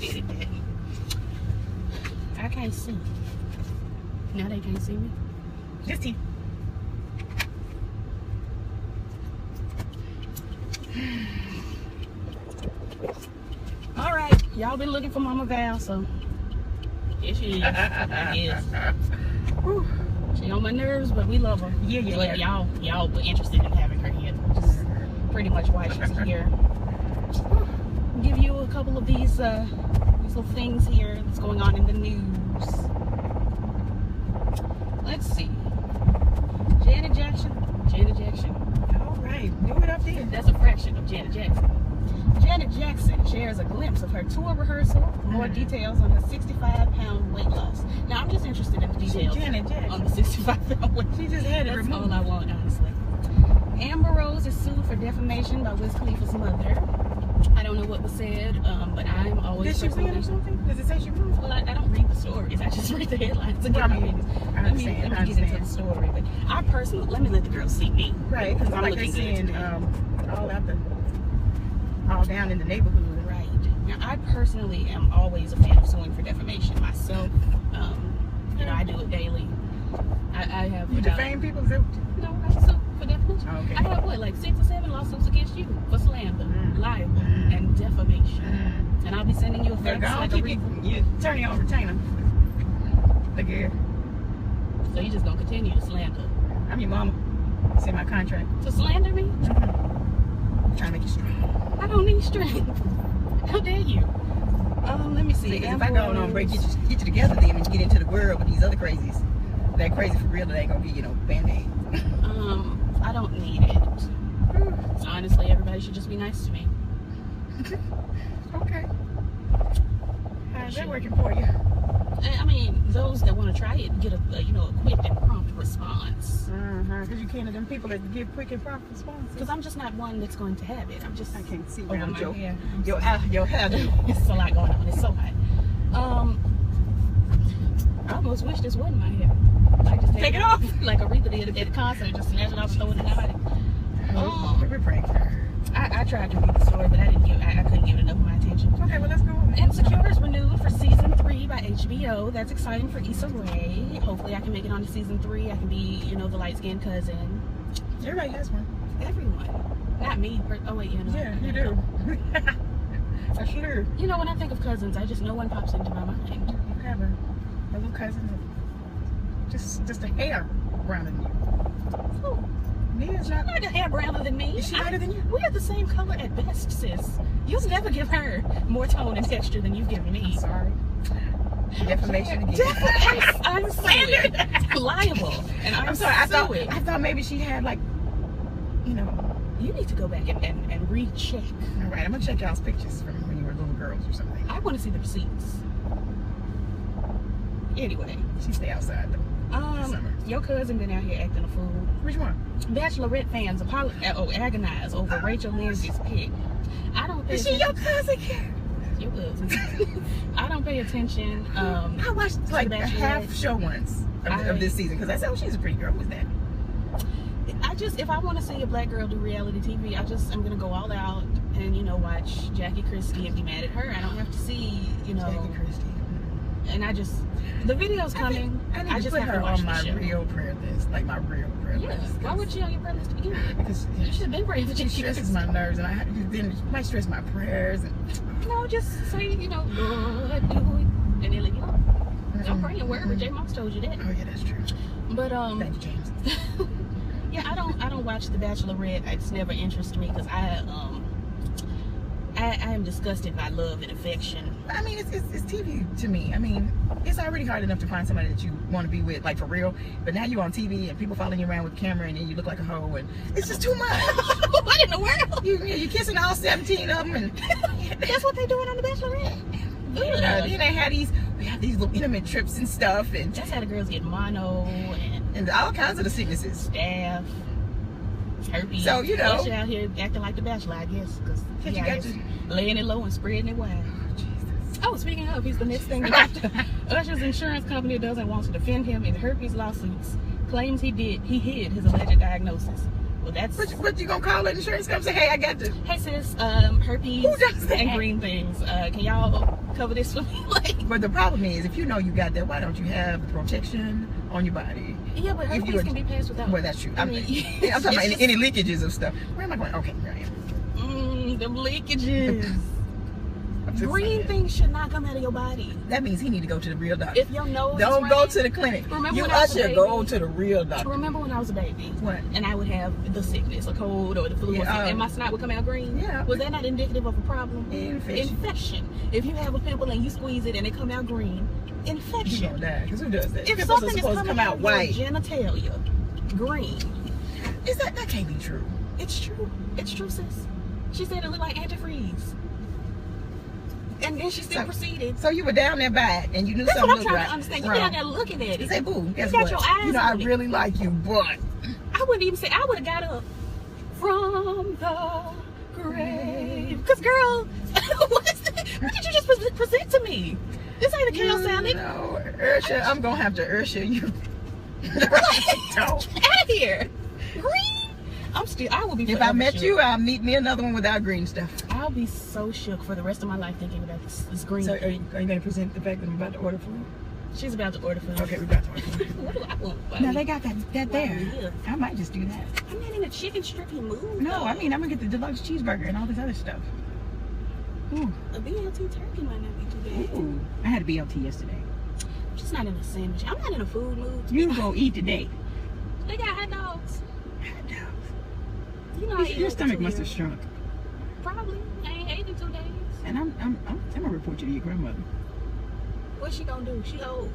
Edit that. I can't see. Now they can't see me. Just here. All right, y'all been looking for Mama Val, so here she is. I guess. She on my nerves, but we love her. Yeah. But y'all were interested in having her here. Just pretty much why she's here. Give you a couple of these little things here that's going on in the news. Let's see. Janet Jackson. All right, do it up there. That's a fraction of Janet Jackson. Janet Jackson shares a glimpse of her tour rehearsal. More details on her 65-pound weight loss. Now, I'm just interested in the details Janet Jackson. on the 65-pound weight. She just had it That's removed. all I want, honestly. Amber Rose is sued for defamation by Wiz Khalifa's mother. I don't know what was said, but I'm always... Did she win or something? Does it say she won? Well, I don't read the stories. I just read the headlines. Well, I Let me get into the story. But I personally... Let me let the girls see me. Right, because I'm like they seeing all down in the neighborhood. Right. Now, I personally am always a fan of suing for defamation myself. I do it daily. I have... You defame people? No, I sue for defamation. Oh, okay. I have, 6 or 7 lawsuits against you for slander, libel, and defamation. And I'll be sending you a fax like a you attorney on retainer. Look here. So you're just going to continue to slander? I'm your mama. It's in my contract. To slander me? I'm trying to make you strong. I don't need strength. How dare you? Let me see. If I go on break, get you together then and get into the world with these other crazies. They're crazy for real, they ain't gonna be, Band-Aid. I don't need it. Honestly, everybody should just be nice to me. Okay. How's that working for you? I mean, those that want to try it get a quick and prompt response. Because you can't have them people that give quick and prompt responses. Because I'm just not one that's going to have it. I can't see over around my your hair. Your hair. It's a lot going on. It's so hot. I almost wish this wasn't my hair. I just take it off like Aretha did at the concert. Just snatch it off, throw it in the body. We're praying for her. I tried to read the story, but I couldn't give it enough of my attention. Okay, well, let's go on. Insecure is renewed for season 3 by HBO. That's exciting for Issa Rae. Hopefully I can make it on to season 3. I can be, the light-skinned cousin. Everybody has one. Everyone. Not me. Oh, wait, Yeah, you do. For sure. When I think of cousins, no one pops into my mind. You have a little cousin that's just a hair browner than you. Oh. Mia's not a hair browner than me. Is she lighter than you? We are the same color at best, sis. You'll never give her more tone and texture than you've given me. I'm sorry. Defamation again. I'm slandered. Liable. And I'm sorry. I thought maybe she had You need to go back and recheck. All right, I'm gonna check y'all's pictures from when you were little girls or something. I want to see the receipts. Anyway, she stay outside though. Summer. Your cousin been out here acting a fool. Which one? Bachelorette fans agonize over Rachel Lindsay's pic. I don't. Is she your cousin? Your cousin. I don't pay attention. I watched like a half show once of this season because I said, "Oh, she's a pretty girl." Who's that? If I want to see a black girl do reality TV, I'm gonna go all out and watch Jackie Christie and be mad at her. I don't have to see Jackie Christie. And the video's coming. I just put her on my real prayer list, like my real prayer list. Why would she on your prayer list to begin with? Because you should have been praying for Jackie. She stresses my nerves, and then might stress my prayers. And no, just say Lord, do it, and then leave you alone. I'm praying wherever J. Moss told you that. Oh yeah, that's true. But thank you, James. Yeah, I don't watch The Bachelorette. It's never interested me because I am disgusted by love and affection. I mean, it's TV to me. I mean, it's already hard enough to find somebody that you want to be with, like for real. But now you're on TV and people following you around with a camera and then you look like a hoe and it's just too much. What in the world? You're kissing all 17 of them and that's what they're doing on The Bachelorette. Then they have these little intimate trips and stuff, and that's how the girls get mono and all kinds of the sicknesses, staph, herpes. So Usher out here acting like the Bachelor, I guess, because he out here laying it low and spreading it wide. Oh, Jesus. Oh, speaking of, he's the next thing after. Usher's insurance company doesn't want to defend him in herpes lawsuits. Claims he hid his alleged diagnosis. Well, that's. But you gonna call an insurance company? Say, hey, I got this. Hey sis, herpes Who does that? and green things. Can y'all cover this for me? Like. But the problem is, if you know you got that, why don't you have the protection on your body? Yeah, but herpes can be passed without. Well, that's true. I I'm talking about any leakages of stuff. Where am I going? Okay, here I am. Them leakages. Just Green saying. things should not come out of your body. That means he need to go to the real doctor. If your nose Don't is go running, to the clinic. Remember You when I was a Usher, baby? go to the real doctor. Remember when I was a baby? What? And I would have the sickness, a cold or the flu, or something, and my snot would come out green. Yeah. Was that not indicative of a problem? Infection. If you have a pimple and you squeeze it and it come out green, You infection. gonna die. Because who does that? If Pimples something are is supposed to coming come out white. your genitalia, green. Is that can't be true? It's true. It's true, sis. She said it looked like antifreeze. And then she still proceeded. So you were down there by it and you knew That's something what I'm looked trying right. to understand. You be out there looking at it. Say, boo, guess got what? your eyes You know, I on it. really like you, but I wouldn't even say, I would have got up from the grave. Because, girl, what did you just present to me? This ain't a kale salad. No, Usher, I'm going to have to Usher you. Out of here. Green. I will be. If I met you, I'll meet me another one without green stuff. I'll be so shook for the rest of my life thinking about this green. So are you going to present the fact that I'm about to order food? She's about to order food. Okay, we're about to order food. What do I want? Now they got that there. Yeah. I might just do that. I'm not in a chicken strippy mood. No, though. I mean I'm gonna get the deluxe cheeseburger and all this other stuff. Ooh. A BLT turkey might not be too bad. Ooh. I had a BLT yesterday. I'm just not in a sandwich. I'm not in a food mood. You go eat today. They got hot dogs. Hot dogs. You know, Your stomach must have shrunk. Probably. I ain't ate in 2 days. And I'm gonna report you to your grandmother. What's she gonna do? She old.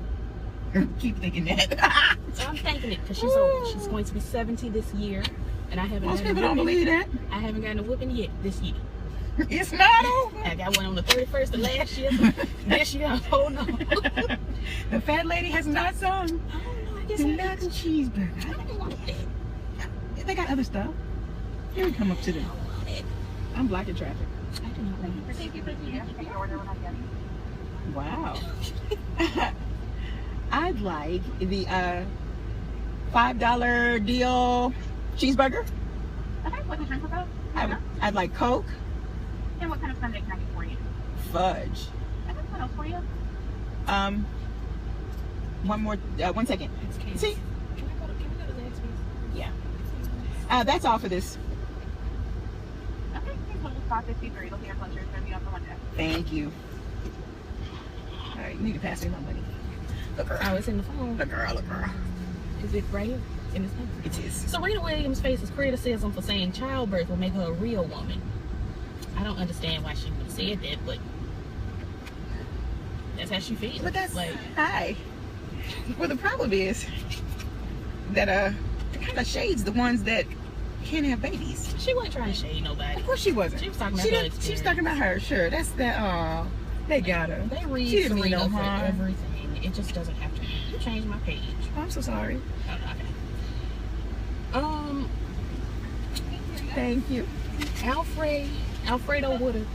Keep thinking that. So I'm thanking it because she's old. She's going to be 70 this year, and I haven't. Most gotten people a don't whooping. believe that. I haven't gotten a whooping yet this year. It's not over. I got one on the 31st of last year. So this year, I'm holding on. The fat lady has not sung. I don't know. I guess Deluxe cheeseburger. I don't want that. They got other stuff. Here we come up to the. I'm blocking traffic. I do not want it. Wow. I'd like the $5 deal cheeseburger. Okay, what kind of shrimp are those? I'd like Coke. And what kind of sundae can I get for you? Fudge. Okay, what else for you? One more. 1 second. See? Can we go to Zaxby's? Yeah. That's all for this. Okay, please hold the spot 53. It'll be your pleasure. Serve you up for lunch. Thank you. All right, you need to pass me my money. Look, girl. Oh, it's in the phone. Look, girl. Look, girl. Is it right here in this phone? It is. Serena Williams faces criticism for saying childbirth will make her a real woman. I don't understand why she would have said that, but that's how she feels. But that's like, hi. Well, the problem is that it kind of shades the ones that can't have babies. she wasn't trying to shade nobody. Of course she wasn't. She was talking about her experience. She was talking about her. Sure, that's that. They got her. They read She didn't mean Serena no for harm. everything. It just doesn't have to. You changed my page. Oh, I'm so sorry. Oh, okay. Thank you. Alfredo Woodard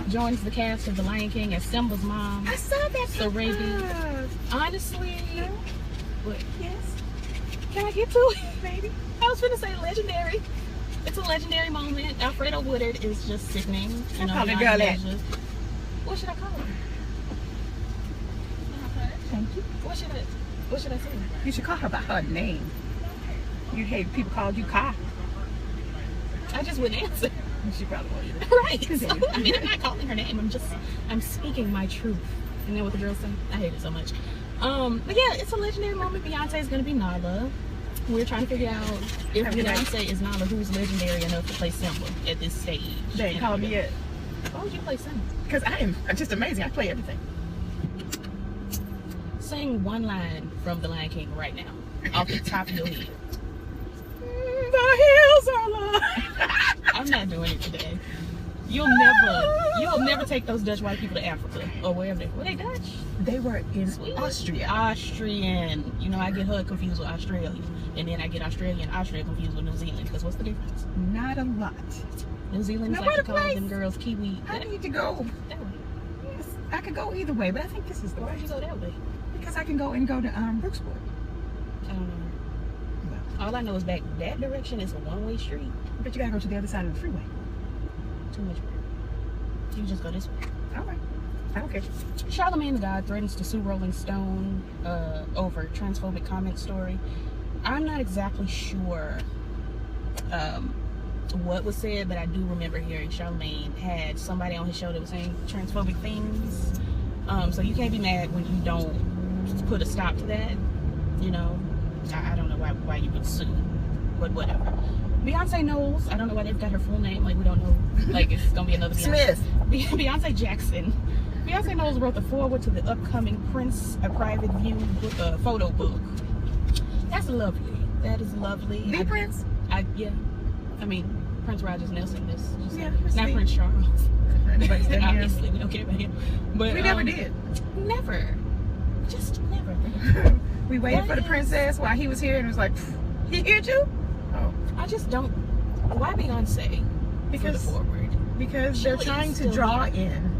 joins the cast of The Lion King as Simba's mom. I saw that. Serena. Honestly, what? Yes. Can I get to it? Maybe. I was gonna say legendary. It's a legendary moment. Alfredo Woodard is just sickening. I call the girl that. What should I call her? Thank you. What should I say? You should call her by her name. You'd hate if people called you Ka. I just wouldn't answer. She probably won't either. Right. So, I mean, I'm not calling her name. I'm speaking my truth. You know what the girls say? I hate it so much. But yeah, it's a legendary moment. Beyonce is going to be Nala. We're trying to figure out if Beyonce is Nala, who's legendary enough to play Simba at this stage. They ain't called me yet. Why would you play Simba? Because I am just amazing. I play everything. Sing one line from The Lion King right now, off the top of your head. The hills are long. I'm not doing it today. You'll never take those Dutch white people to Africa or wherever they were. They Dutch? They were in Sweet. Austria. Austrian. You know, I get her confused with Australia, and then I get Austria confused with New Zealand. Because what's the difference? Not a lot. New Zealand is No, like to what a call place. them girls Kiwi. I need to go. That way. Yes, I could go either way, but I think this is the Why way. would you go that way? Because I can go to Brooksport. I don't know. All I know is back that direction is a one-way street. But you gotta go to the other side of the freeway. Too much work. You just go this way. All right. I don't care. Charlamagne the God threatens to sue Rolling Stone over transphobic comment story. I'm not exactly sure what was said, but I do remember hearing Charlamagne had somebody on his show that was saying transphobic things. So you can't be mad when you don't put a stop to that. You know, I don't know why you would sue, but whatever. Beyonce knows. I don't know why they've got her full name. Like, we don't know. Like, it's gonna be another Beyonce. Smith. Beyonce Jackson. Beyonce knows wrote the foreword to the upcoming Prince A Private View book, photo book. That's lovely. That is lovely. The Prince? Yeah. I mean, Prince Rogers Nelson is just Yeah, not see. Prince Charles. Anybody's there. Obviously, we don't care about him. But We never did. Never. Just never. We waited What for the is- princess while he was here, and it was like, he here too? Oh, I just don't. Why Beyonce? Because- for the forward. because Sheila they're trying is to still draw here. in.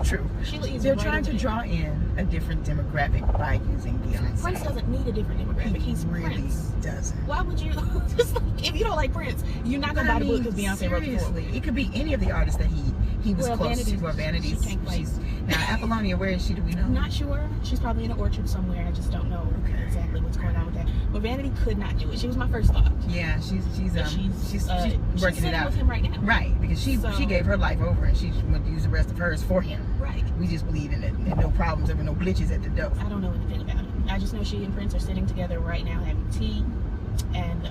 True. Sheila is They're right trying to over draw in a different demographic by using Beyonce. Prince doesn't need a different demographic. He's really Prince. doesn't. Why would you? Just like, if you don't like Prince, you're not gonna buy the book because Beyonce wrote the foreword. Seriously, it could be any of the artists that he was Well, close Vanity's- to. Or Vanity's. she can't play. She's now Apollonia. Where is she? Do we know? Not sure. She's probably in an orchard somewhere. I just don't know exactly what's going on with that. But Vanity could not do it. She was my first thought. Yeah, she's But she's she's working sitting it out. with him right now. Right, because she gave her life over and she would use the rest of hers for him. Right. We just believe in it and no problems, there were no glitches at the door. I don't know anything about it. I just know she and Prince are sitting together right now having tea and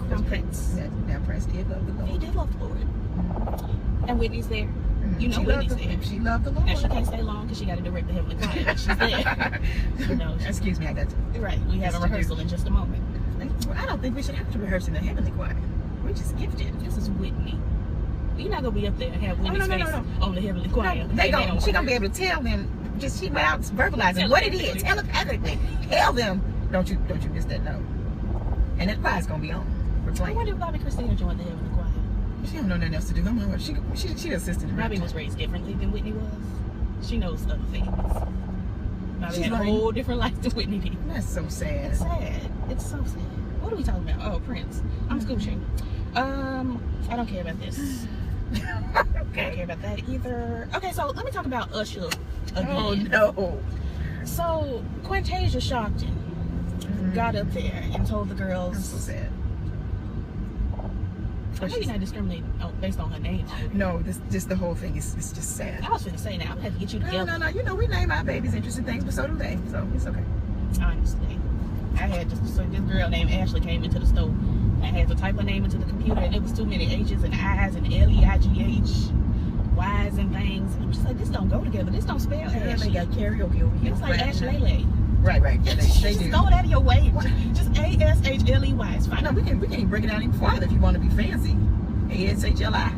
crumpets. Now Prince did love the He Lord. did love the Lord. And Whitney's there. You know She Whitney's loved the- there. She loved the Lord. And she can't stay long because she got to direct the Heavenly Choir. But she's there. You know, Excuse me, I got to. right. We have a Yes, you do. rehearsal in just a moment. I don't think we should have to rehearse in the heavenly choir. We're just gifted. This is Whitney. You're not gonna be up there and have Whitney's no, face no. on the Heavenly Choir. No, she gonna be able to tell them. Just she without verbalizing what it is, telepathically. Tell them. Don't you miss that note. And that choir's gonna be on. We're I playing. wonder if Bobby Christina joined the Heavenly Choir. She don't know nothing else to do. Come on, she the assistant Bobby director. was raised differently than Whitney was. She knows other things. Bobby She's had a learning. whole different life than Whitney did. That's so sad. It's sad. It's so sad. What are we talking about? Oh, Prince. I'm scooching. I don't care about this. I don't care about that either. Okay, so let me talk about Usher again. Oh no. So Quintasia Sharpton got up there and told the girls. I'm so sad. I know you're not discriminating based on her name. No, this the whole thing is it's just sad. I was going to say now, I'm going to have to get you together. No. You know we name our babies interesting things, but so do they. So it's okay. Honestly, I had just so this girl named Ashley came into the store. And I had to type her name into the computer, and it was too many H's and I's and L-E-I-G-H, Y's and things. I'm just like, this don't go together. This don't spell Yeah, they Ashley. got karaoke over here. It's like Ashley. Right. Yeah, they Just do. throw it out of your way. Just A-S-H-L-E-Y. It's fine. No, we can break it down even farther if you want to be fancy. A-S-H-L-I.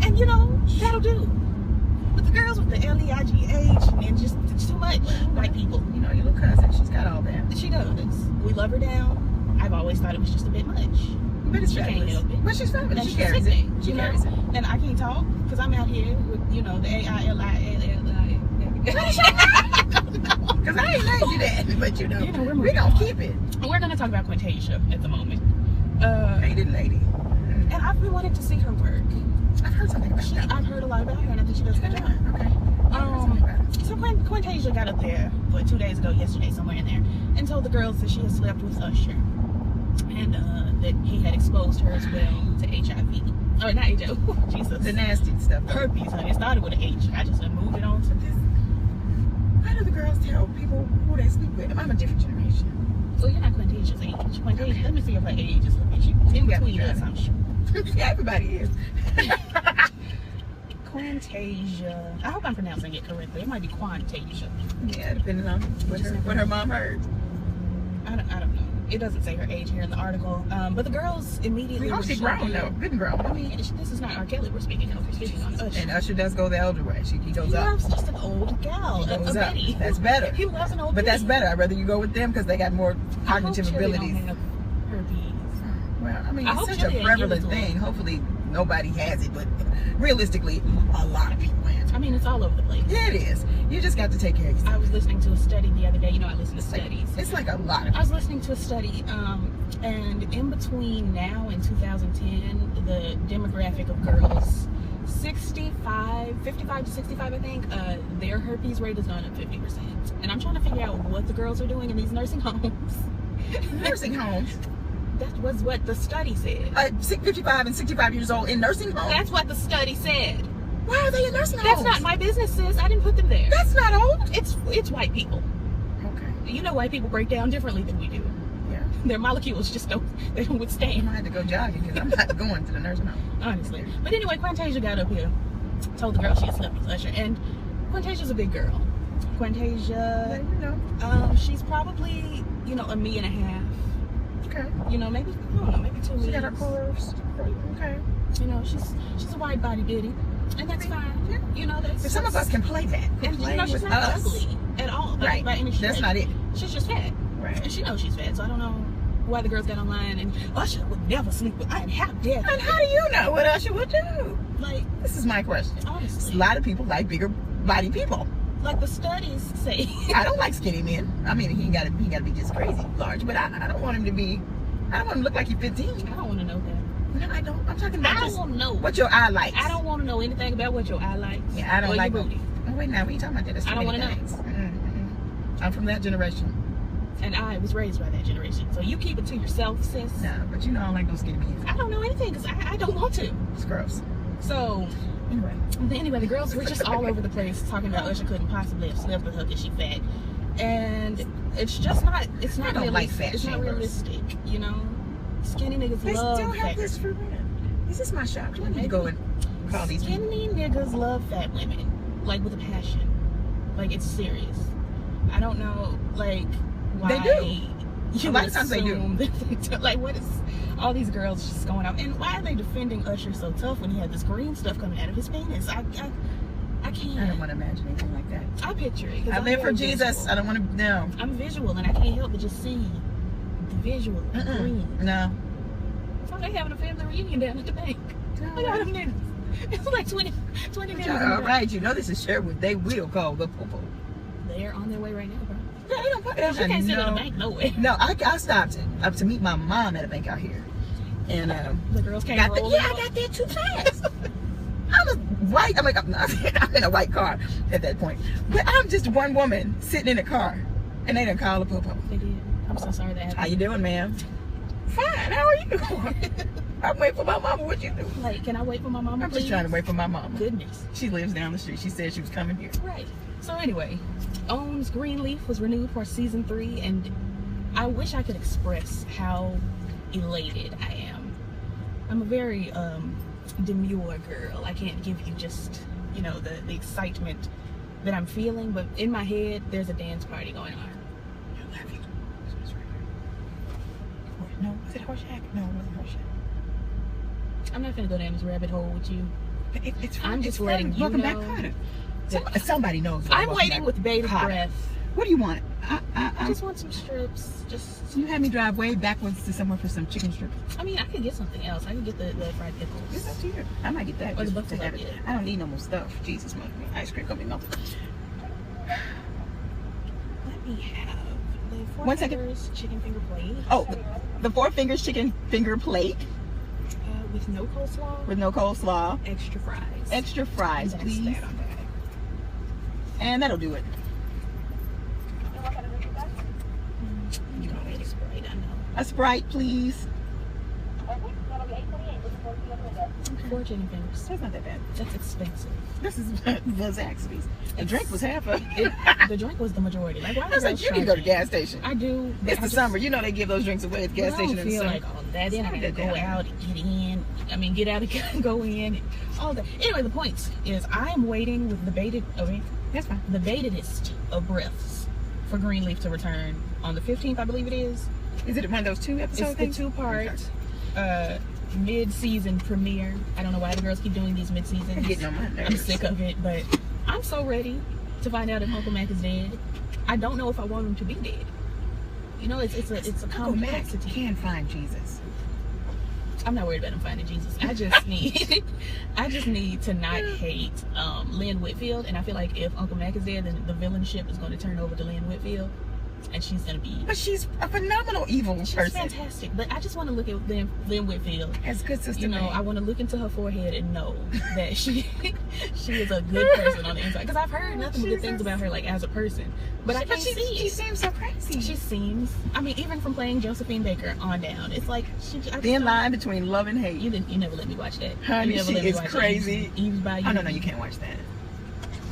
And you know, that'll do. But the girls with the L-E-I-G-H and just it's too much. White people. You know, your little cousin, she's got all that. She does. We love her down. I've always thought it was just a bit much. But it's She can't fabulous. help it. But she's fabulous. And She she's carries it. sickening, She you know? carries it. And I can't talk because I'm out here with, you know, the A-I-L-I-L-L-I. Because I ain't named you that. But you know we're we moving gonna on. keep it. We're going to talk about Quintasia at the moment. Hated lady. And I've been wanting to see her work. I've heard something about that. I've heard a lot about her, and I think she does a good job. Okay. I've heard something about it. So Quintasia got up there, 2 days ago, yesterday, somewhere in there, and told the girls that she had slept with Usher, and that he had exposed her as well to HIV. Or not HIV, Jesus. The nasty stuff. Herpes, honey. It started with an H. I just moved it on to this. Why do the girls tell people who they sleep with? I'm a different generation. Well, you're not Quintasia's age. Quintasia, let me see if her age is looking. She's in between us, I'm sure. Yeah, everybody is. Quintasia. I hope I'm pronouncing it correctly. It might be Quantasia. Yeah, depending on what her mom heard. I don't know. It doesn't say her age here in the article. But the girls immediately. We hope she's were grown shaking. though. Good and grown. I mean, this is not R. Kelly we're speaking of. We're speaking on Usher. And Usher does go the elder way. He He goes up. loves just an old gal, He a goes up. Betty. That's better. He loves an old But that's Betty. better. I'd rather you go with them because they got more cognitive I hope Chili abilities. don't have herpes. Well, I mean, I it's hope such Chili a ain't give it prevalent to him. thing. Hopefully, nobody has it, but realistically, a lot of people have I mean, it's all over the place. Yeah, it is. You just got to take care of yourself. I was listening to a study the other day. You know, I listen to studies. It's like a lot of. I was listening to a study, and in between now and 2010, the demographic of girls 55 to 65, I think, their herpes rate is going up 50%. And I'm trying to figure out what the girls are doing in these nursing homes. Nursing homes? That was what the study said. 55 and 65 years old in nursing homes? That's what the study said. Why are they in nursing homes? That's not my business, sis. I didn't put them there. That's not old. It's white people. Okay. You know, white people break down differently than we do. Yeah. Their molecules just don't I withstand. might have to go jogging because I'm not going to the nursing home. Honestly. But anyway, Quantasia got up here, told the girl she had slept with Usher, and Quantasia's a big girl. Quantasia, You know. she's probably, you know, a me and a half. Okay. You know, maybe, I don't know, maybe 2 She me's. got her curves. Okay. You know, she's a wide body bitty, and that's fine. Yeah. You know, that's But some of us can play that. and Play you know, she's with not us. ugly at all. Right. By any stretch. That's not it. She's just fat. Right. And she knows she's fat, so I don't know why the girls got online and Usher would never sleep with. And how dare they? And how do you know what Usher would do? Like, This is my question. honestly, A lot of people like bigger body people. like the studies say. I don't like skinny men. I mean, he got to be just crazy large. But I don't want him to be. I don't want him to look like he's 15. I don't want to know that. No, I don't. I'm talking about I don't just want to know. what your eye likes. I don't want to know anything about what your eye likes. Yeah, I don't or like. your booty. Oh wait, now we talking about that? That's too I don't many wanna know. things. I'm from that generation. And I was raised by that generation, so you keep it to yourself, sis. No, but you know I don't like those skinny men. I don't know anything because I don't want to. It's gross. So Anyway, the girls were just all over the place talking about Usher couldn't possibly have slept with her because she fat, and it's just not. It's not I don't like realistic. fat It's not shamers. realistic, you know. Skinny niggas they love still have fat this for rent. Is this my shop? Do I need to Maybe. go and call these people? Skinny niggas love fat women, like with a passion. Like it's serious. I don't know, like why. They do. You A lot of times they do. assume that they do. Like, what is all these girls just going out? And why are they defending Usher so tough when he had this green stuff coming out of his penis? I can't. I don't want to imagine anything like that. I picture it. 'Cause I I'm live for very Jesus. visual. I don't want to. No. I'm visual, and I can't help but just see the visual of the green. No. So they having a family reunion down at the bank. Look at them niggas. It's like 20 niggas. All right, you know this is Sherwood. They will call the popo. They're on their way right now, bro. No, they don't put it You can't sit at a bank nowhere. No, I stopped up to meet my mom at a bank out here, and The girls came got rolling I up. got there too fast. I was white. I'm like, I'm in a white car at that point, but I'm just one woman sitting in a car, and they didn't call the popo. They did. I'm so sorry that happened. How you doing, ma'am? Fine. How are you? I'm waiting for my mama. What you do? Like, can I wait for my mama, I'm please? just trying to wait for my mama. Goodness. She lives down the street. She said she was coming here. Right. So anyway, OWN's Greenleaf was renewed for season 3, and I wish I could express how elated I am. I'm a very demure girl. I can't give you just, you know, the excitement that I'm feeling, but in my head, there's a dance party going on. I love you. No, was it Horseshack? No, it wasn't Horseshack. I'm not gonna go down this rabbit hole with you. It's fine. I'm just letting you Welcome know back, Carter. that Somebody knows. I'm Welcome waiting back, with bated Carter. breath. What do you want? I just want some strips. Just, You had me drive way backwards to somewhere for some chicken strips. I mean, I could get something else. I could get the fried It's pickles. up to you. I might get that. Or the just to buffalo have it. dip. I don't need no more stuff. Jesus, my ice cream gonna be melted. Let me have the 4 1 second. fingers chicken finger plate. Oh, the 4 fingers chicken finger plate With no coleslaw, with no coleslaw, extra fries. extra fries, That's please, that on that. and that'll do it. You know, it's Sprite, I know. A Sprite, please. 4 chicken fingers. That's not that bad. That's expensive. This is Zaxby's. The drink was half of The drink was the majority. Like, why I are was like, girls you need to go to charging? gas station. I do. but It's I the just- summer. You know they give those drinks away at the gas I station don't in the feel summer. like all of that. Then I gotta Slow go that down. out and get in. I mean, get out and go in. All that. Anyway, the point is, I am waiting with the bated. Okay, That's fine. the batedest of breaths for Greenleaf to return on the 15th, I believe it is. Is it one of those 2 episode It's the things? 2-part mid-season premiere. I don't know why the girls keep doing these mid-seasons. I'm getting on my nerves. I'm sick of it, but I'm so ready to find out if Uncle Mac is dead. I don't know if I want him to be dead. You know, it's a Uncle Mac complexity. can find Jesus. I'm not worried about him finding Jesus. I just need to not hate Lynn Whitfield, and I feel like if Uncle Mac is there, then the villainship is going to turn over to Lynn Whitfield, and she's going to be. But she's a phenomenal evil She's person. fantastic, but I just want to look at Lynn Whitfield As good sister. You know, I want to look into her forehead and know that she is a good person on the inside. Because I've heard nothing but good things about her, like as a person, but I can't see it. She seems so crazy. She seems. I mean, even from playing Josephine Baker on down, it's like she. Thin line between love and hate. You never let me watch that. Honey, you never she let me is watch crazy. Eve's by you. Oh no, you can't watch that.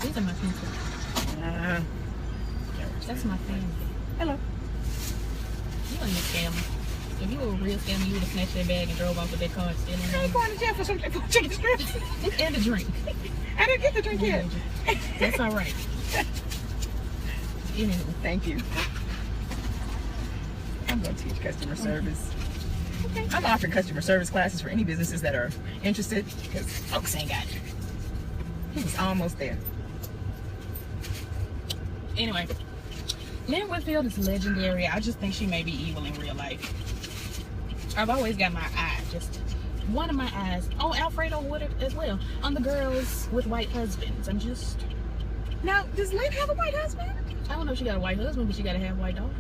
These are my people. Can't watch That's that. my family. Hello. You ain't a scammer. If you were a real scammer, you would have snatched that bag and drove off with that car stealing I ain't going to jail for some chicken strips. and a drink. I didn't get the drink yet. That's all right. Anyway. Thank you. I'm going to teach customer service. Okay. I'm offering customer service classes for any businesses that are interested because folks ain't got it. He was almost there. Anyway, Lynn Whitfield is legendary. I just think she may be evil in real life. I've always got my eye, just one of my eyes. Oh, Alfre Woodard as well. On the girls with white husbands. I'm just. Now, does Lynn have a white husband? I don't know if she got a white husband, but she got to have white daughter.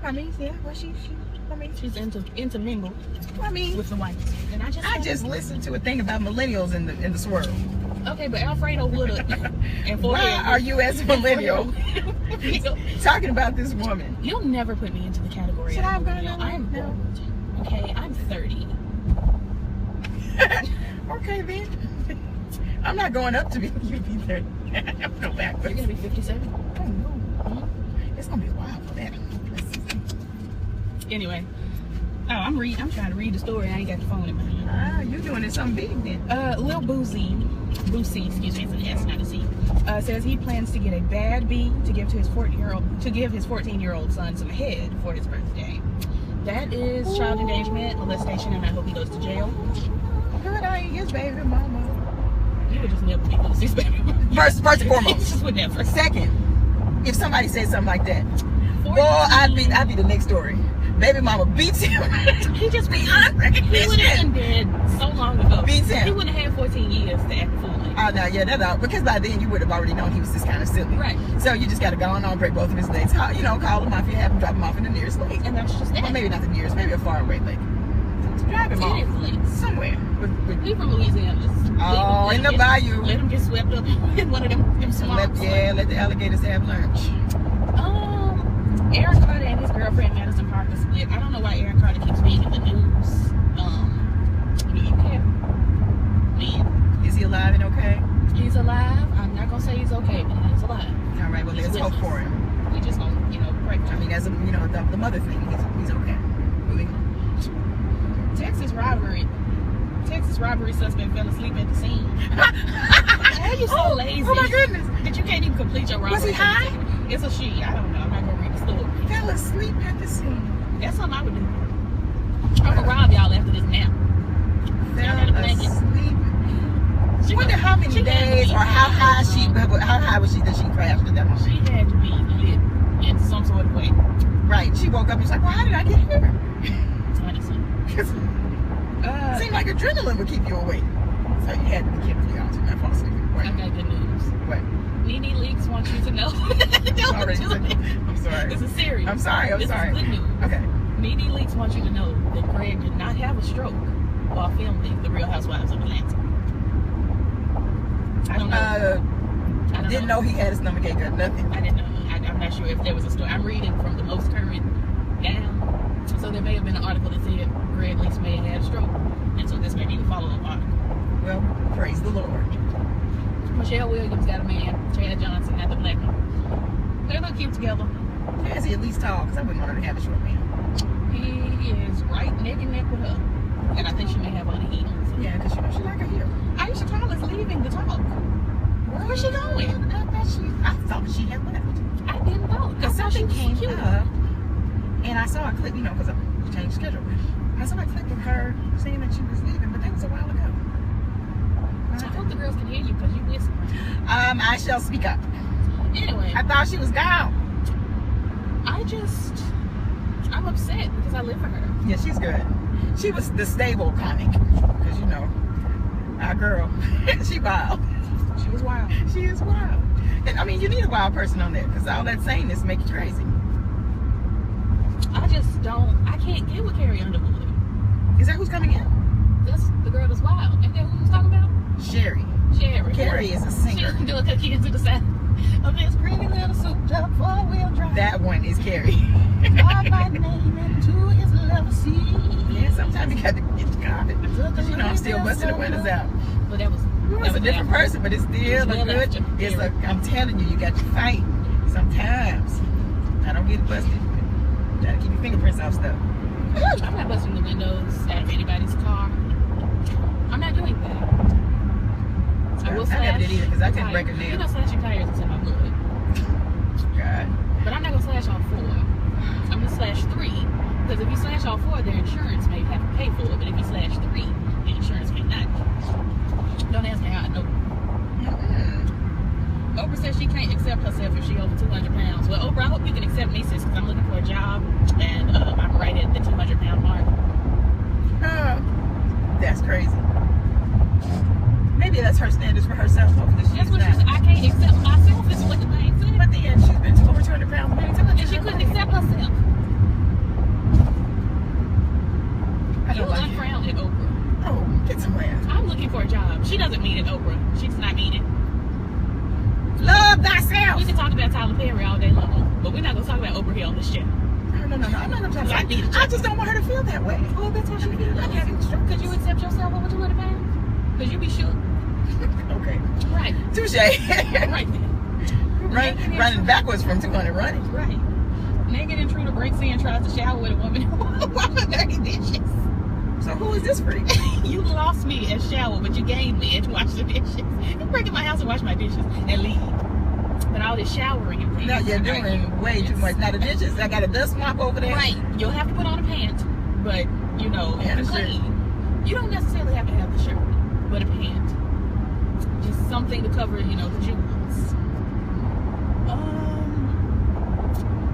I mean, yeah. Well, She's intermingled I mean, with the whites. And I just listened to a thing about millennials in the swirl. Okay, but Alfredo Woodard and Why are you as a millennial talking about this woman? You'll never put me into the category Should of I have gone millennial. on I'm now? old. Okay, I'm 30. Okay, then. I'm not going up to be you be 30. I'm going backwards. You're gonna be 57. Oh no. It's gonna be wild for that. Anyway, I'm trying to read the story. I ain't got the phone in my hand. Ah, you doing it something big then. Lil Boosie, excuse me, it's an S, not a C. Says he plans to get a bad B to give to his 14-year-old son some head for his birthday. That is child endangerment, molestation, and I hope he goes to jail. Good, I ain't his baby mama. You would just never be Boosie's baby. First and You foremost. just would never. Second, if somebody said something like that, boy, I'd be the next story. Baby mama beats him. He just Be honest. He would have been dead so long ago. Beats him. He wouldn't have had 14 years to act foolish. Oh no, yeah, that's out. Because by then you would have already known he was just kind of silly. Right. So you just got to go on, break both of his legs. Call him off. You have him drop him off in the nearest lake. And that's just Well, that. maybe not the nearest, maybe a far away lake. So drive him off Seriously. somewhere. We from Louisiana. Just Oh, in the bayou. Let him get swept up in one of them swamps. Let the alligators have lunch. Aaron Carter and his girlfriend Madison Parker split. I don't know why Aaron Carter keeps being in the news. Do you care? Man, Is he alive and okay? he's alive. I'm not gonna say he's okay, but he's alive. All right, well, He's let's with hope us. for him. We just gonna, pray for I him. mean, as a, the mother thing, he's okay. Moving on. Texas robbery suspect fell asleep at the scene. Why are you so lazy? Oh my goodness. That you can't even complete your robbery. Was he high? It's a she. I don't know. I'm not gonna read the story. Fell asleep at the scene. That's something I would do. I'm gonna rob y'all after this nap. Fell asleep. I wonder how many days or how high was she that she crashed at that moment? She had to be lit in some sort of way. Right. She woke up and was like, well, how did I get here? Honestly. It seemed like adrenaline would keep you awake. So you had to be kidding me. I not fall asleep. I got good news. What? Nene Leaks wants you to know. I'm sorry. This is serious. I'm sorry. This is good news. Okay. Nene Leaks wants you to know that Greg did not have a stroke while filming The Real Housewives of Atlanta. I don't know. Didn't know he had his stomach ache or nothing. I didn't know. I'm not sure if there was a story. I'm reading from the most current down. So there may have been an article that said Greg Leaks may have had a stroke. And so this may be the follow-up article. Well, praise the Lord. Michelle Williams got a man, Chad Johnson, not the black one. They look cute together. Is he at least tall? Because I wouldn't want her to have a short man. He is right neck and neck with her. And I think she may have on heels. Yeah, because she like a heel. Aisha Tyler's leaving the talk. Where's she going? I thought she had left. I didn't know. Because something came cute. up, and I saw a clip, because I changed schedule. I saw a clip of her saying that she was leaving, but that was a while ago. I hope the girls can hear you because you whisper. I shall speak up. Anyway, I thought she was gone. I'm upset because I live for her. Yeah, she's good. She was the stable comic. Because, you know, our girl, she wild. She was wild. She is wild. And, I mean, you need a wild person on there because all that sameness make you crazy. I can't get with Carrie Underwood. Is that who's coming in? That's the girl that's wild. And then who was talking about? Sherry. Carrie is a singer. She doing cookie into the south. Of this pretty little souped up four-wheel drive. That one is Carrie. Carve my name into his love seat. Yeah, sometimes you got to get the carpet. Because, you know, I'm still busting the windows out. But that was a different person, but it's still a good. It's like, I'm telling you, you got to fight. Sometimes. I don't get busted. Try to keep your fingerprints off stuff. I'm not busting the windows out of anybody's car. I'm not doing that. I will slash. I never did either because I couldn't break a nail. You know, slashing tires is in my blood. God. But I'm not gonna slash all 4. I'm gonna slash 3 because if you slash all 4, their insurance may have to pay for it. But if you slash 3, the insurance may not. Don't ask me how I know. Oprah says she can't accept herself if she over 200 pounds. Well, Oprah, I hope you can accept me, sis, because I'm looking for a job and I'm right at the 200-pound mark. That's crazy. Maybe that's her standards for herself. Hopefully that's what she said. I can't accept myself is what the thing said. But then she's been over 200 pounds many times. And she couldn't accept herself. You unfrowned at Oprah. Oh, get somewhere. I'm looking for a job. She doesn't mean it, Oprah. She does not mean it. Love thyself. We can talk about Tyler Perry all day long, but we're not going to talk about Oprah here on this show. No. I'm not going to talk about it. I just don't want her to feel that way. Oh, that's how she feels. Could you accept yourself over 200 pounds? Because you be shook. Okay. Right. Touche. Right then. Running backwards from 200 running. Right. Naked intruder breaks in and tries to shower with a woman while dirty dishes. So who is this freak? You lost me at shower, but you gained me at wash the dishes. You break in my house and wash my dishes and leave. But all this showering and things. No, you're doing way too much. Now the dishes, I got a dust mop over there. Right. You'll have to put on a pant, but you know, and clean. You don't necessarily have to have the shirt, but a pant. Just something to cover, you know, the jewels.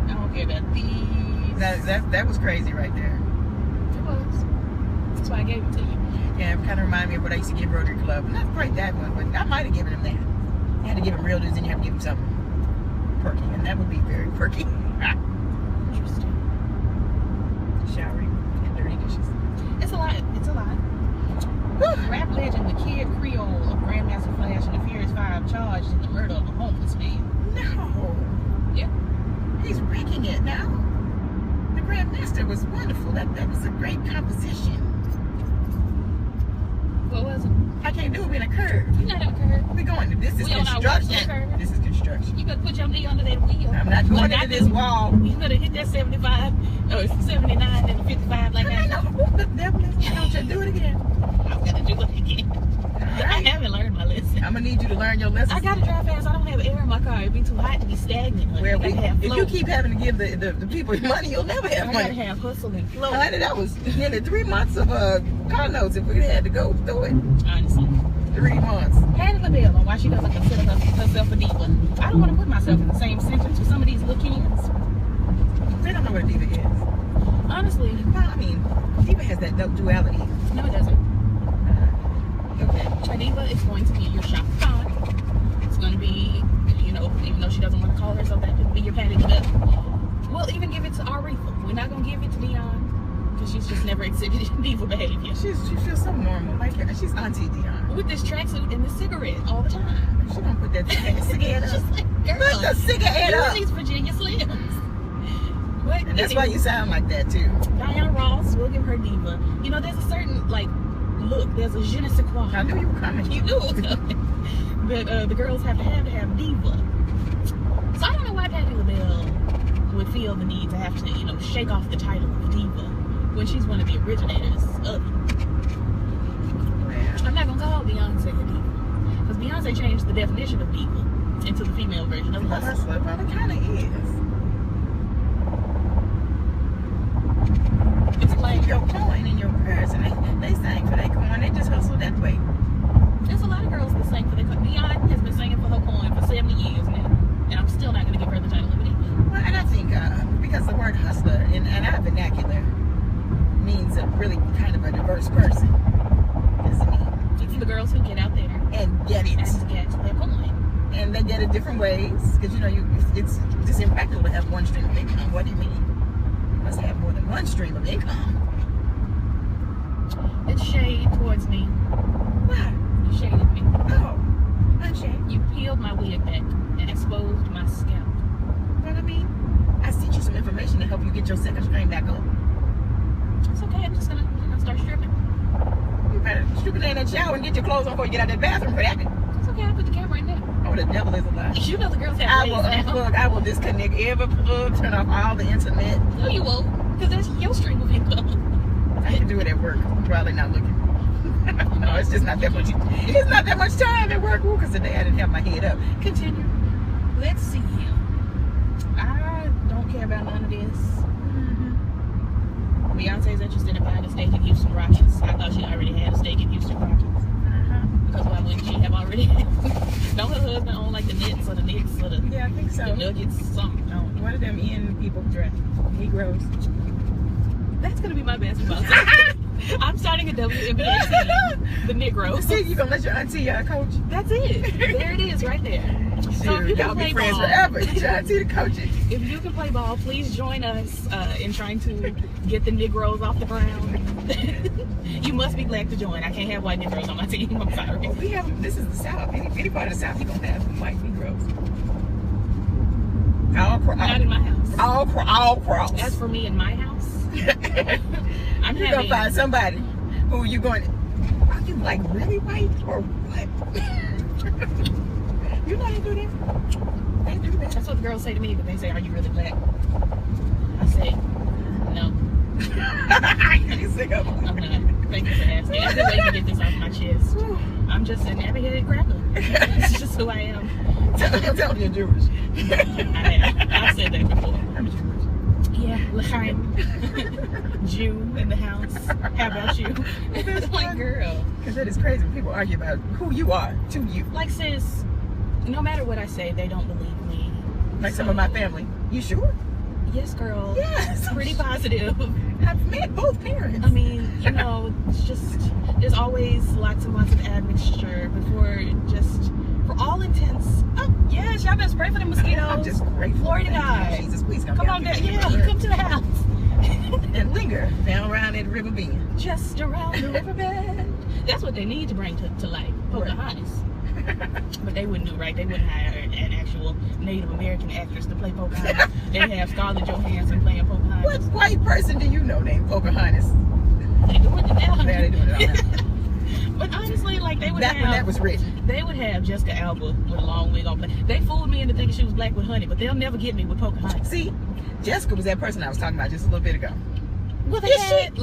I don't care about these. That was crazy right there. It was. That's why I gave it to you. Yeah, it kind of reminded me of what I used to give Rotary Club. Not quite that one, but I might have given him that. You had to give him real news, and you have to give him something perky, and that would be very perky. Interesting. Showering and dirty dishes. It's a lot. It's a lot. Rap legend, the Kid Creole of Grandmaster Flash and the Furious 5 charged in the murder of a homeless man. No. Yeah. He's wrecking it now. The Grandmaster was wonderful. That was a great composition. What was it? I can't do it in a curve. You're not on a curve. We're going. This is construction. This is construction. You better put your knee under that wheel. I'm not going into this wall. You better hit that 75 or 79 and 55 like that. No, the devil is. Don't you do it again. I'm gonna do it again. Right. I haven't learned my lesson. I'm gonna need you to learn your lesson. I gotta drive fast. I don't have air in my car. It'd be too hot to be stagnant. Like, if you keep having to give the people money, you'll never have money. I gotta have hustle and flow. Honey, that was nearly 3 months of car notes if we had to go through it. Honestly. 3 months. Patty LaBelle on why she doesn't consider herself a diva. I don't want to put myself in the same sentence with some of these little kids. They don't know what a diva is. Honestly. Well, I mean, diva has that duality. No, it doesn't. Okay. A diva is going to be your Shaka Khan. It's going to be, you know, even though she doesn't want to call herself that, it'll be your Patty LaBelle. We'll even give it to Aretha. We're not going to give it to Dion because she's just never exhibited diva behavior. She feels so normal. Like she's Auntie Dion. With this tracksuit and this cigarette all the time. She don't put that cigarette up. Like, put the cigarette up. These Virginia Slims. But and that's why you sound like that too. Diana Ross, we'll give her diva. You know, there's a certain look. There's a je ne sais quoi. I knew you were coming. You knew it was coming. That the girls have diva. So I don't know why Patty LaBelle would feel the need to have to, you know, shake off the title of diva when she's one of the originators of it. I'm not gonna call Beyonce a diva because Beyonce changed the definition of diva into the female version of hustler. Well, it kind of is. It's like your coin in your purse, and they sang for their coin. They just hustle that way. There's a lot of girls that sing for their coin. Beyonce has been singing for her coin for 70 years now, and I'm still not gonna give her the title of a diva. Well, and I think because the word hustler in our vernacular means a really it in different ways. Because, you know, it's just impractical to have one stream of income. What do you mean? You must have more than one stream of income. It's shade towards me. Why? You shaded me. Oh, unshade. You peeled my wig back and exposed my scalp. What I mean? I sent you some information to help you get your second stream back up. It's okay. I'm just gonna start stripping. You better strip it in that shower and get your clothes on before you get out of that bathroom for that. It's okay. I put the camera in there. Oh, the devil is alive. You know the girls have I ways will now. unplug. I will disconnect every plug, turn off all the internet. No, you won't, because that's your stream of income. I can do it at work. I'm probably not looking. No, it's just not that much. It's not that much time at work. Because today I didn't have my head up. Continue. Let's see. I don't care about none of this. Beyonce's interested in buying a stake in Houston Rockets. I thought she already had a stake in Houston Rockets. Because why wouldn't she have already? Don't her husband own like the Nets or the Knicks or the, Yeah, I think so. the Nuggets, something? No, one of them in people draft Negroes. That's going to be my basketball team. I'm starting a WNBA team, the Negroes. See, you gonna let your auntie coach? That's it. There it is, right there. So if you y'all can be play friends ball, forever. Get your auntie to coach it. if you can play ball, please join us in trying to get the Negroes off the ground. You must be black to join. I can't have white Negroes on my team. I'm sorry. Well, we have. This is the South. Any part of the South, you gonna have white Negroes. Not in my house. All cross. As for me in my house, I'm You're gonna find somebody who you going. Are you like really white or what? You know how to do that? They do that. That's what the girls say to me, but they say, "Are you really black?" I say, "No." You sick of I'm not. Thank you for asking. I've been waiting to get this off my chest. I'm just an abbey-headed cracker. It's just who I am. Tell me you're Jewish. I've said that before. I'm Jewish. Yeah, L'chaim. Jew in the house. How about you? Like, girl. Because that is crazy when people argue about who you are to you. Like, sis, no matter what I say, they don't believe me. Like some of my family. You sure? Yes, girl. Yes. Pretty positive. I've met both parents. I mean, you know, it's just, there's always lots and lots of admixture before just, for all intents. Oh, yes, y'all better spray for the mosquitoes. I'm just grateful. Glory to Thank God. you, Jesus, please come on down. Yeah, come to the house. And linger down around that river bend. Just around the riverbed. That's what they need to bring to life. Pocahontas. But they wouldn't do right. They wouldn't hire an actual Native American actress to play Pocahontas. They have Scarlett Johansson playing Pocahontas. What white person do you know named Pocahontas? They doing it now. Yeah, they doing it all now. But honestly, like they would Back have. when that was written. They would have Jessica Alba with a long wig on. They fooled me into thinking she was black with honey, but they'll never get me with Pocahontas. See, Jessica was that person I was talking about just a little bit ago. Well, they had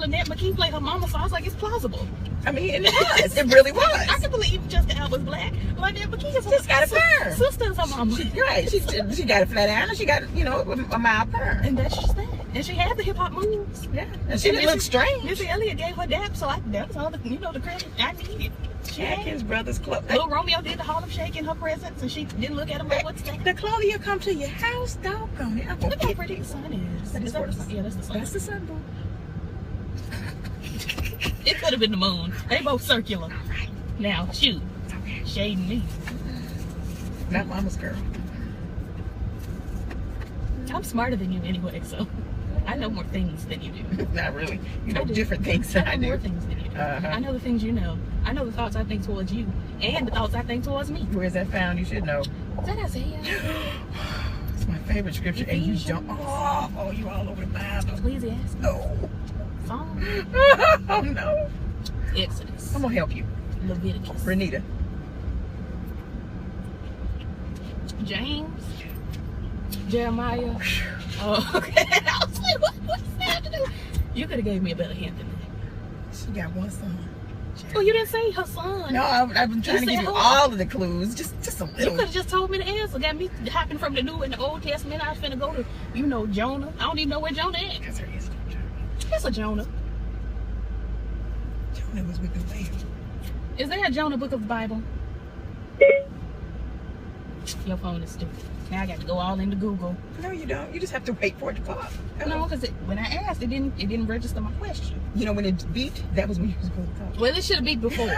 Lynette McKee play her mama, so I was like, it's plausible. I mean, it was. It really was. I can believe Jessica Alba's black. Lynette McKee is Just got a perm. Sister's her mama. Right. She got a flat iron. She got, you know, a mild perm. And that's just that. And she had the hip hop moves. Yeah. And she didn't look strange. Missy Elliott gave her dap, so that was all the, you know, the credit I needed. Atkins Brothers Club. Little Romeo did the Harlem Shake in her presence, and she didn't look at him like, what's that? The Claudia come to your house, doggone it. Look how pretty the sun is. That is that the sun? Yeah, that's the sun. That's the sun, boo. It could have been the moon. They both circular. Now, shoot. Shading me. Not mama's girl. I'm smarter than you anyway, so I know more things than you do. Not really. You know I do. different things than I know do. more things than you do. Uh-huh. I know the things you know. I know the thoughts I think towards you, and the thoughts I think towards me. Where's that found? You should know. Is that Isaiah? It's my favorite scripture, and you Ephesians. don't. Oh, you all over the Bible. Ecclesiastes. Oh. Psalm. Oh no. Exodus. I'm gonna help you. Leviticus. Renita. James. Jeremiah. Oh, okay. I was like, what's that to do? You could have gave me a better hint than that. She got one son. Oh, you didn't say her son. No, I've been trying to give you all of the clues. Just a You little. could have just told me the answer. Got me hopping from the New and the Old Testament. I was finna go to, you know, Jonah. I don't even know where Jonah is. Because there is no Jonah. It's a Jonah. Jonah was with the whale. Is there a Jonah book of the Bible? Your phone is stupid. Now I got to go all into Google. No, you don't. You just have to wait for it to pop. No, because when I asked, it didn't register my question. You know, when it beeped, that was when you was supposed to talk. Well, it should have beeped before.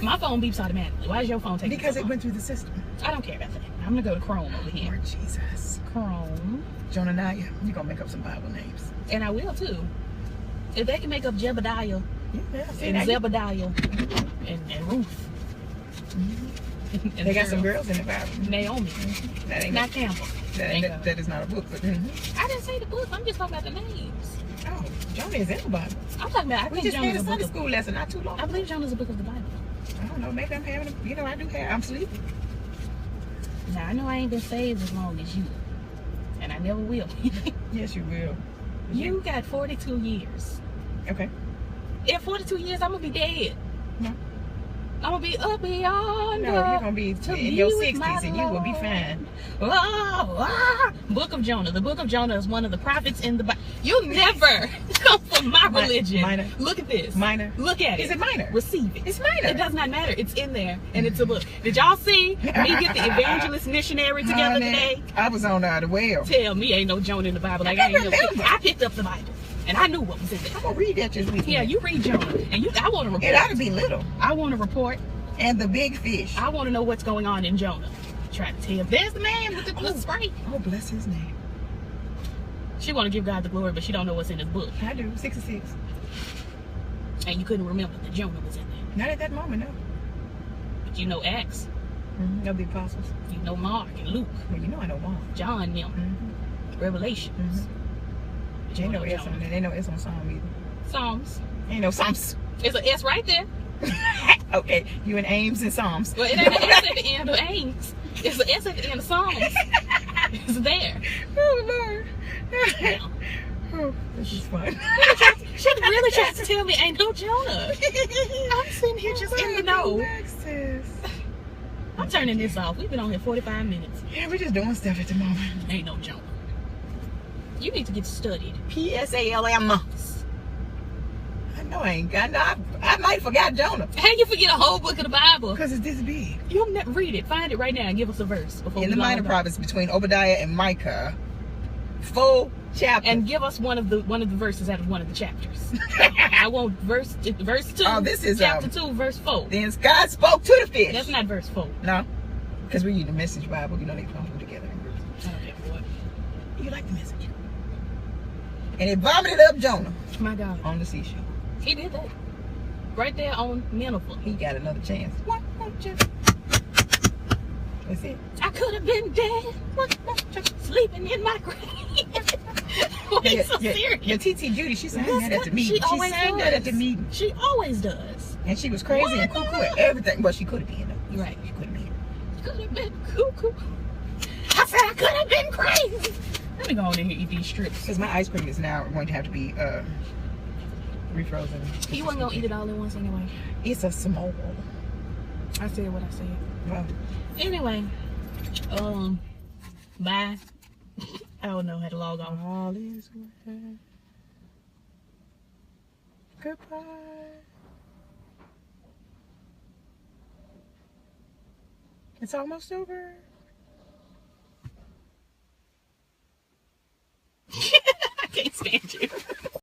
My phone beeps automatically. Why is your phone taking Because so it long? went through the system. I don't care about that. I'm gonna go to Chrome over here. Lord Jesus. Chrome. Jonah Nyca, you gonna make up some Bible names. And I will too. If they can make up Jebediah Yeah, and Zebediah and Ruth. And they got some Sarah. girls in the Bible. Naomi. That ain't Not Campbell. that is not a book, but I didn't say the book. I'm just talking about the names. oh, Jonah is in the Bible. I'm talking about. I We think just had Jonah's a a book Sunday of. school lesson not too long. I believe Jonah's a book of the Bible. I don't know. Maybe I'm having. I do have. I'm sleeping. Now I know I ain't been saved as long as you, and I never will. Yes, you will. You got 42 years. Okay. In 42 years, I'm gonna be dead. No. I'm gonna be up beyond. No, you're gonna be in your 60s and you will be fine. Book of Jonah. The Book of Jonah is one of the prophets in the Bible. You'll never come from my religion. Minor. Look at this. Minor. Look at it. Is it minor? Receive it. It's minor. It does not matter. It's in there, and it's a book. Did y'all see me get the evangelist missionary together today? I was on the well. Tell me ain't no Jonah in the Bible. Like I ain't no. I picked up the Bible, and I knew what was in I'm there. gonna read that this weekend. Yeah, you read Jonah, and I want to report. It ought to be little. I want to report. And the big fish. I want to know what's going on in Jonah. Try to tell. There's the man with the spray. Oh, bless his name. She want to give God the glory, but she don't know what's in his book. I do. 66. And you couldn't remember that Jonah was in there. Not at that moment, no. But you know Acts. Mm-hmm. Of the apostles. You know Mark and Luke. Well, you know I know Mark. John and them. Mm-hmm. Revelations. Mm-hmm. But you Ain't no don't S on Jonah. there. Ain't no S on Psalm either. Psalms. Ain't no Psalms. There's an S right there. Okay, you in Ames and Psalms. Well, it ain't an S at the end of Ames. It's an S at the end of Psalms. It's there. Oh, Lord. Now, Oh, this is fun. she really tries to tell me ain't no Jonah. I'm sitting here just in the know. Alexis. I'm turning this off. We've been on here 45 minutes. Yeah, we're just doing stuff at the moment. Ain't no Jonah. You need to get studied. P-S-A-L-M. I know I ain't got no. I might forgot Jonah. How you forget a whole book of the Bible? Because it's this big. You'll never read it. Find it right now and give us a verse before In we the log minor off. prophets between Obadiah and Micah. Full chapter. And give us one of the verses out of one of the chapters. I want verse 2. Oh, this is, chapter 2, verse 4. Then God spoke to the fish. That's not verse 4. No. Because we read the Message Bible. You know, they come together in groups. I don't care for it. You like the message. And it vomited up Jonah My God. on the seashore. He did that. Right there on Nineveh. He got another chance. What won't you? That's it. I could have been dead. What won't you? Sleeping in my grave. Wait, so serious. Your TT Judy, she sang that at the She meeting. She always sang that at the does. meeting. She always does. And she was crazy and cuckoo and everything. Well, she could have been. You're right. She could have been. Could have been cuckoo. I said I could have been crazy. Let me go on in here and eat these strips. Because my ice cream is now going to have to be refrozen. You wasn't gonna eat it all at once anyway. It's a small. I said what I said. Well, Anyway, bye. I don't know how to log on. all is well. Goodbye. It's almost over.